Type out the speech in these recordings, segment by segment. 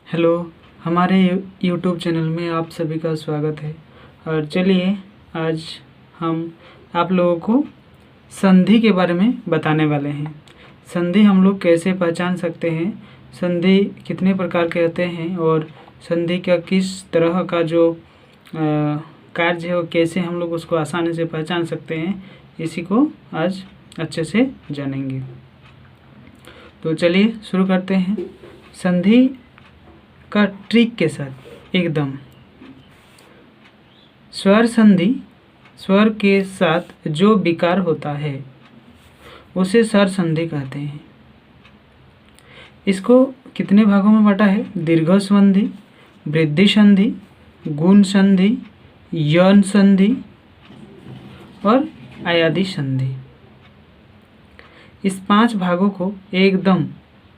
Hello, हमारे YouTube channel में आप सभी का स्वागत है। और चलिए आज हम आप लोगों को संधि के बारे में बताने वाले हैं। संधि हम लोग कैसे पहचान सकते हैं, संधि कितने प्रकार के होते हैं और संधि का किस तरह का जो कार्य है वो कैसे हम लोग उसको आसानी से पहचान सकते हैं, इसी को आज अच्छे से जानेंगे। तो चलिए शुरू करते हैं। संधि का ट्रिक के साथ एकदम स्वर संधि, स्वर के साथ जो विकार होता है उसे स्वर संधि कहते हैं। इसको कितने भागों में बांटा है? दीर्घ संधि, वृद्धि संधि, गुण संधि, यौन संधि और आयादी संधि। इस 5 भागों को एकदम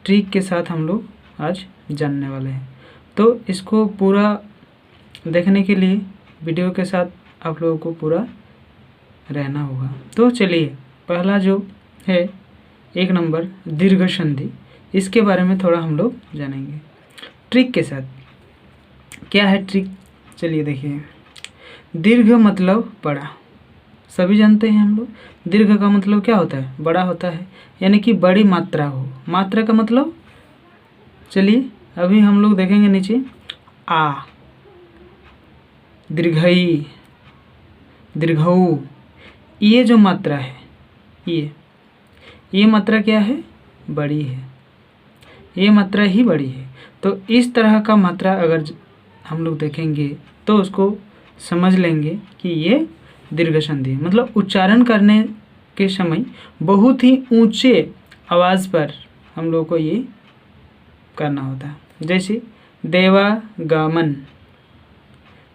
ट्रिक के साथ हम लोग आज जानने वाले हैं। तो इसको पूरा देखने के लिए वीडियो के साथ आप लोगों को पूरा रहना होगा। तो चलिए पहला जो है 1 नंबर दीर्घ संधि, इसके बारे में थोड़ा हम लोग जानेंगे ट्रिक के साथ। क्या है ट्रिक? चलिए देखिए। दीर्घ मतलब बड़ा, सभी जानते हैं हम लोग। दीर्घ का मतलब क्या होता है? बड़ा होता है, यानी कि बड़ी मात्रा हो। मात्रा का मतलब चलिए अभी हम लोग देखेंगे नीचे। आ, दीर्घई, दीर्घऊ, ये जो मात्रा है ये मात्रा क्या है? बड़ी है। ये मात्रा ही बड़ी है। तो इस तरह का मात्रा अगर हम लोग देखेंगे तो उसको समझ लेंगे कि ये दीर्घ संधि है। मतलब उच्चारण करने के समय बहुत ही ऊंचे आवाज़ पर हम लोग को ये करना होता है। जैसे देवागमन,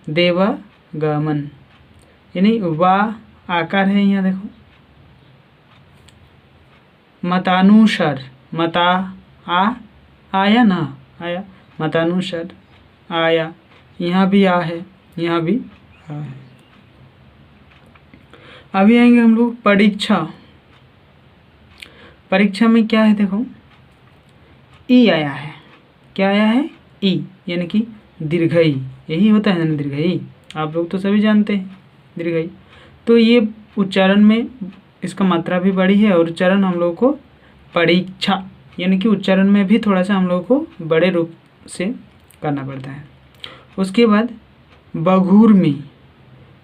देवागमन, यानी वाह आकार है, यहाँ देखो। मतानुसार, मता आया ना, आया, मतानुसार आया, यहाँ भी आ है, यहाँ भी आ है। अभी आएंगे हम लोग परीक्षा। परीक्षा में क्या है? देखो ई आया है। क्या आया है? ई, यानी कि दीर्घई। यही होता है ना दीर्घई, आप लोग तो सभी जानते हैं दीर्घई। तो ये उच्चारण में इसका मात्रा भी बड़ी है और उच्चारण हम लोग को परीक्षा, यानी कि उच्चारण में भी थोड़ा सा हम लोग को बड़े रूप से करना पड़ता है। उसके बाद बघूर में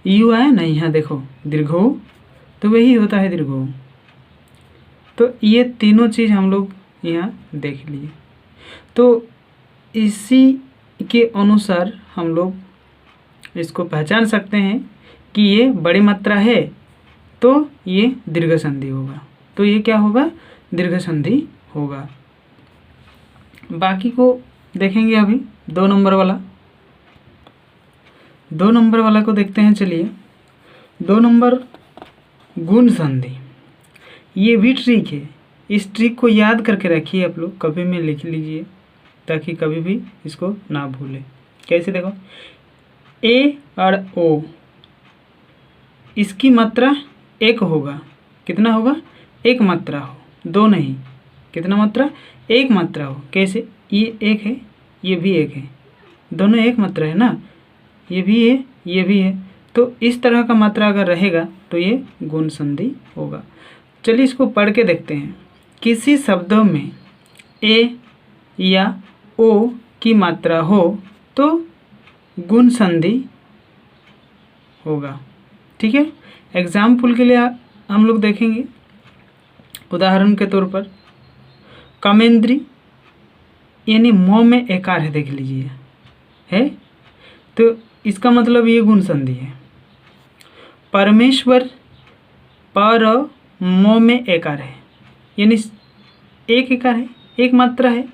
यू आया ना, यहाँ देखो दीर्घो, तो वही होता है दीर्घो। तो ये तीनों चीज़ हम लोग यहाँ देख लिए। तो इसी के अनुसार हम लोग इसको पहचान सकते हैं कि ये बड़ी मात्रा है तो ये दीर्घ संधि होगा। तो ये क्या होगा? दीर्घ संधि होगा। बाकी को देखेंगे अभी। 2 नंबर वाला, 2 नंबर वाला को देखते हैं। चलिए 2 नंबर गुण संधि। ये भी ट्रिक है। इस ट्रिक को याद करके रखिए आप लोग, कभी में लिख लीजिए ताकि कभी भी इसको ना भूलें। कैसे? देखो ए और ओ, इसकी मात्रा 1 होगा। कितना होगा? 1 मात्रा हो, 2 नहीं। कितना मात्रा? 1 मात्रा हो। कैसे? ये 1 है, ये भी 1 है, दोनों 1 मात्रा है ना। ये भी है, ये भी है। तो इस तरह का मात्रा अगर रहेगा तो ये गुण संधि होगा। चलिए इसको पढ़ के देखते हैं। किसी शब्दों में ए या ओ की मात्रा हो तो गुण संधि होगा। ठीक है। एग्जाम्पल के लिए हम लोग देखेंगे। उदाहरण के तौर पर कामेंद्री, यानी मोह में एकार है, देख लीजिए है, तो इसका मतलब ये गुण संधि है। परमेश्वर, पर मोह में एकार है, यानी 1 एकार है, 1 मात्रा है।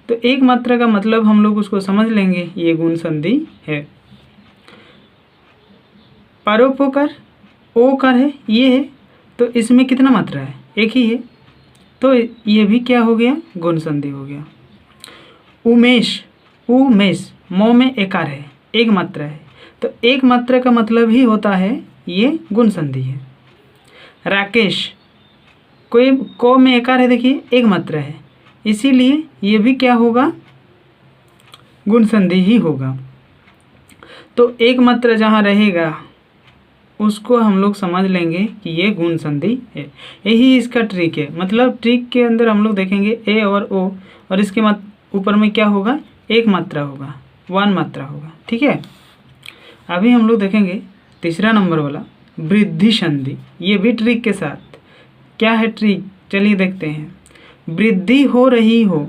तो 1 मात्रा का मतलब हम लोग उसको समझ लेंगे ये गुण संधि है। परोपकार, ओकार है, ये है, तो इसमें कितना मात्रा है? 1 ही है, तो ये भी क्या हो गया? गुण संधि हो गया। उमेश, उमेश, मोह में एकार है, 1 मात्रा है, तो 1 मात्रा का मतलब ही होता है ये गुण संधि है। राकेश, कोई को में एकार है, देखिए 1 मात्रा है, इसीलिए ये भी क्या होगा? गुण संधि ही होगा। तो एक मात्रा जहाँ रहेगा उसको हम लोग समझ लेंगे कि ये गुण संधि है। यही इसका ट्रिक है। मतलब ट्रिक के अंदर हम लोग देखेंगे ए और ओ, और इसके ऊपर में क्या होगा, एक मात्रा होगा, वन मात्रा होगा। ठीक है, अभी हम लोग देखेंगे तीसरा नंबर वाला वृद्धि संधि। ये भी ट्रिक के साथ। क्या है ट्रिक, चलिए देखते हैं। वृद्धि हो रही हो,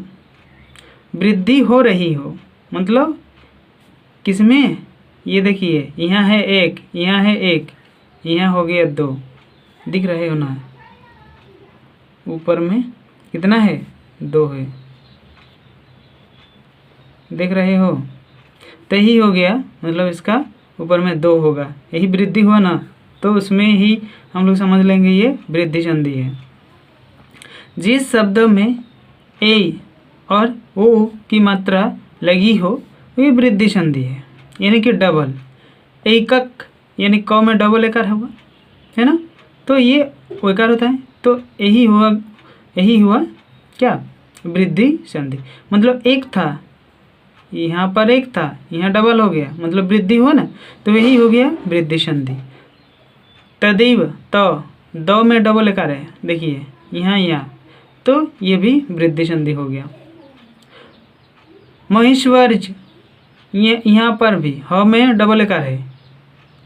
वृद्धि हो रही हो मतलब किसमें, ये देखिए यहाँ है एक, यहाँ है एक, यहाँ हो गया दो, दिख रहे हो ना, ऊपर में कितना है, दो है, देख रहे हो, तो यही हो गया। मतलब इसका ऊपर में दो होगा, यही वृद्धि हुआ ना, तो उसमें ही हम लोग समझ लेंगे ये वृद्धि संधि है। जिस शब्द में ए और ओ की मात्रा लगी हो ये वृद्धि संधि है, यानी कि डबल। एकक यानी क में डबल एकार होगा, है ना, तो ये ओकार होता है। तो यही हुआ क्या, वृद्धि संधि। मतलब एक था, यहाँ पर एक था, यहाँ डबल हो गया, मतलब वृद्धि हुआ ना, तो यही हो गया वृद्धि संधि। तदैव त, द में डबल एकार है, देखिए यहाँ, तो ये भी वृद्धि संधि हो गया। महेश्वर्ज, ये यहाँ पर भी ह में डबल एकार है,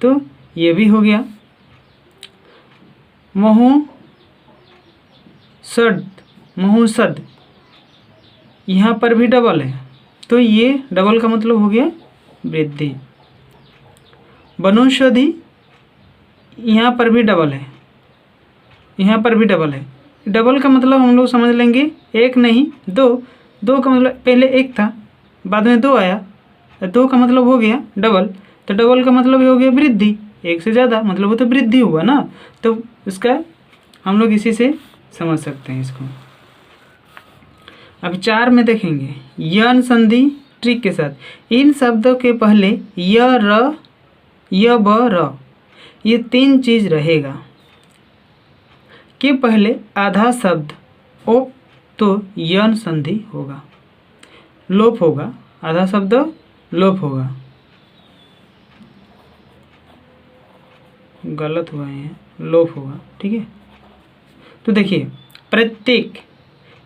तो ये भी हो गया। महोसद, यहाँ पर भी डबल है, तो ये डबल का मतलब हो गया वृद्धि। वनौषधि, यहाँ पर भी डबल है, यहाँ पर भी डबल है। डबल का मतलब हम लोग समझ लेंगे एक नहीं दो, दो का मतलब पहले एक था बाद में दो आया, दो का मतलब हो गया डबल, तो डबल का मतलब हो गया वृद्धि, एक से ज़्यादा मतलब वो तो वृद्धि हुआ ना, तो इसका हम लोग इसी से समझ सकते हैं इसको। अब 4 में देखेंगे यन संधि ट्रिक के साथ। इन शब्दों के पहले य, र, य, ब, र, ये 3 चीज़ रहेगा। के पहले आधा शब्द ओ तो यन संधि होगा, लोप होगा, आधा शब्द लोप होगा। गलत हुआ है, लोप होगा, ठीक है। तो देखिए प्रत्येक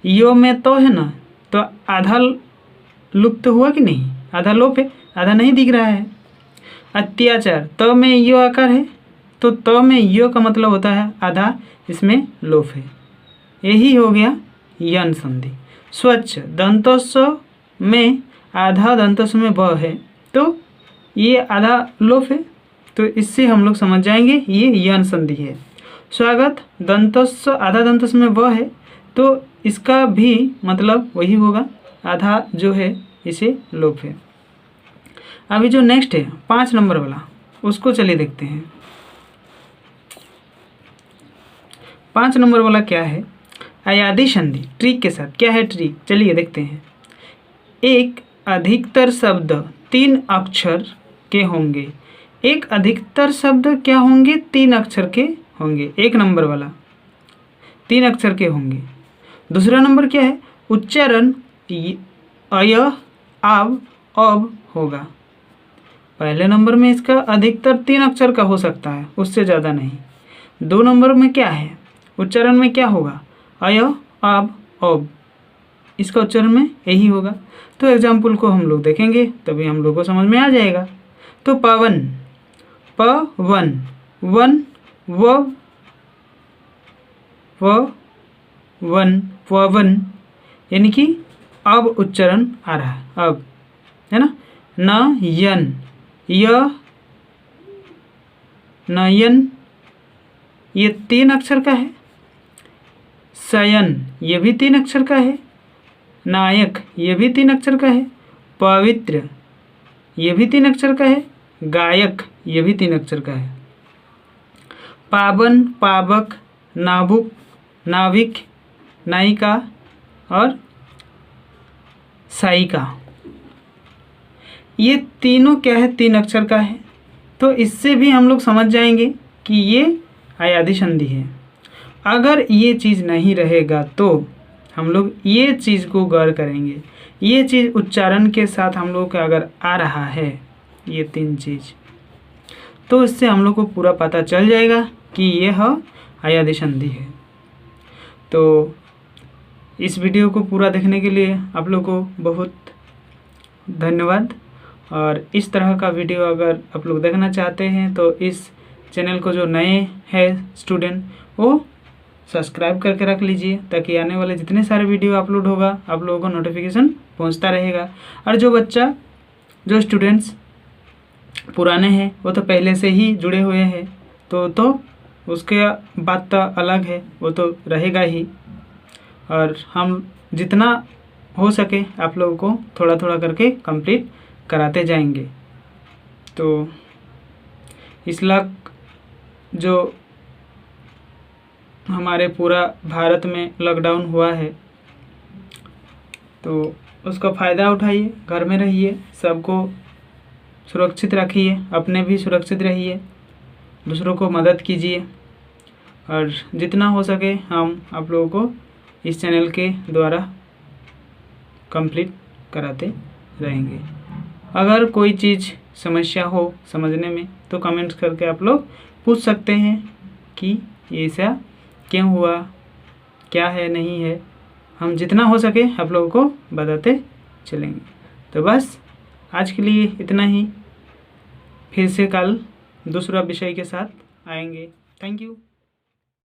यो में तो है ना, तो आधा लुप्त हुआ कि नहीं, आधा लोप है, आधा नहीं दिख रहा है। अत्याचार, तो में यो आकार है, तो में यो का मतलब होता है आधा, इसमें लोप है, यही हो गया यन संधि। स्वच्छ, दंतोस्व में आधा दंतोस्व में ब है, तो ये आधा लोप है, तो इससे हम लोग समझ जाएंगे ये यन संधि है। स्वागत, दंतोस्व आधा दंतोस्व में ब है, तो इसका भी मतलब वही होगा, आधा जो है इसे लोप है। अभी जो नेक्स्ट है 5 नंबर वाला, उसको चलिए देखते हैं। 5 नंबर वाला क्या है, अयादी संधि ट्रिक के साथ। क्या है ट्रिक, चलिए देखते हैं। एक अधिकतर शब्द 3 अक्षर के होंगे। एक अधिकतर शब्द क्या होंगे, 3 अक्षर के होंगे। 1 नंबर वाला 3 अक्षर के होंगे। दूसरा नंबर क्या है, उच्चारण अय, आव, अब होगा। पहले नंबर में इसका अधिकतर 3 अक्षर का हो सकता है, उससे ज़्यादा नहीं। 2 नंबर में क्या है, उच्चारण में क्या होगा, अय, आव, अब, इसका उच्चारण में यही होगा। तो एग्जाम्पल को हम लोग देखेंगे तभी हम लोग को समझ में आ जाएगा। तो पवन, पवन, वन, वन, पवन, यानी कि अब उच्चारण आ रहा है, अब, है ना। न, यन, य, नयन, ये 3 अक्षर का है। शयन, ये भी 3 अक्षर का है। नायक, ये भी 3 अक्षर का है। पवित्र, ये भी 3 अक्षर का है। गायक, ये भी 3 अक्षर का है। पावन, पावक, नाबुक, नाविक, नायिका और सायिका, ये तीनों क्या है, 3 अक्षर का है। तो इससे भी हम लोग समझ जाएंगे कि ये अयादी संधि है। अगर ये चीज़ नहीं रहेगा तो हम लोग ये चीज़ को गौर करेंगे, ये चीज़ उच्चारण के साथ हम लोग का अगर आ रहा है, ये 3 चीज़, तो इससे हम लोग को पूरा पता चल जाएगा कि यह अयादी संधि है। तो इस वीडियो को पूरा देखने के लिए आप लोग को बहुत धन्यवाद। और इस तरह का वीडियो अगर आप लोग देखना चाहते हैं तो इस चैनल को जो नए हैं स्टूडेंट, वो सब्सक्राइब करके रख लीजिए, ताकि आने वाले जितने सारे वीडियो अपलोड होगा आप लोगों को नोटिफिकेशन पहुंचता रहेगा। और जो स्टूडेंट्स पुराने हैं वो तो पहले से ही जुड़े हुए हैं, तो उसके बात तो अलग है, वो तो रहेगा ही। और हम जितना हो सके आप लोगों को थोड़ा थोड़ा करके कंप्लीट कराते जाएंगे। तो इस लाख जो हमारे पूरा भारत में लॉकडाउन हुआ है, तो उसका फ़ायदा उठाइए, घर में रहिए, सबको सुरक्षित रखिए, अपने भी सुरक्षित रहिए, दूसरों को मदद कीजिए। और जितना हो सके हम आप लोगों को इस चैनल के द्वारा कंप्लीट कराते रहेंगे। अगर कोई चीज़ समस्या हो समझने में तो कमेंट्स करके आप लोग पूछ सकते हैं कि ऐसा क्यों हुआ, क्या है, नहीं है। हम जितना हो सके आप लोगों को बताते चलेंगे। तो बस आज के लिए इतना ही, फिर से कल दूसरा विषय के साथ आएंगे। Thank you.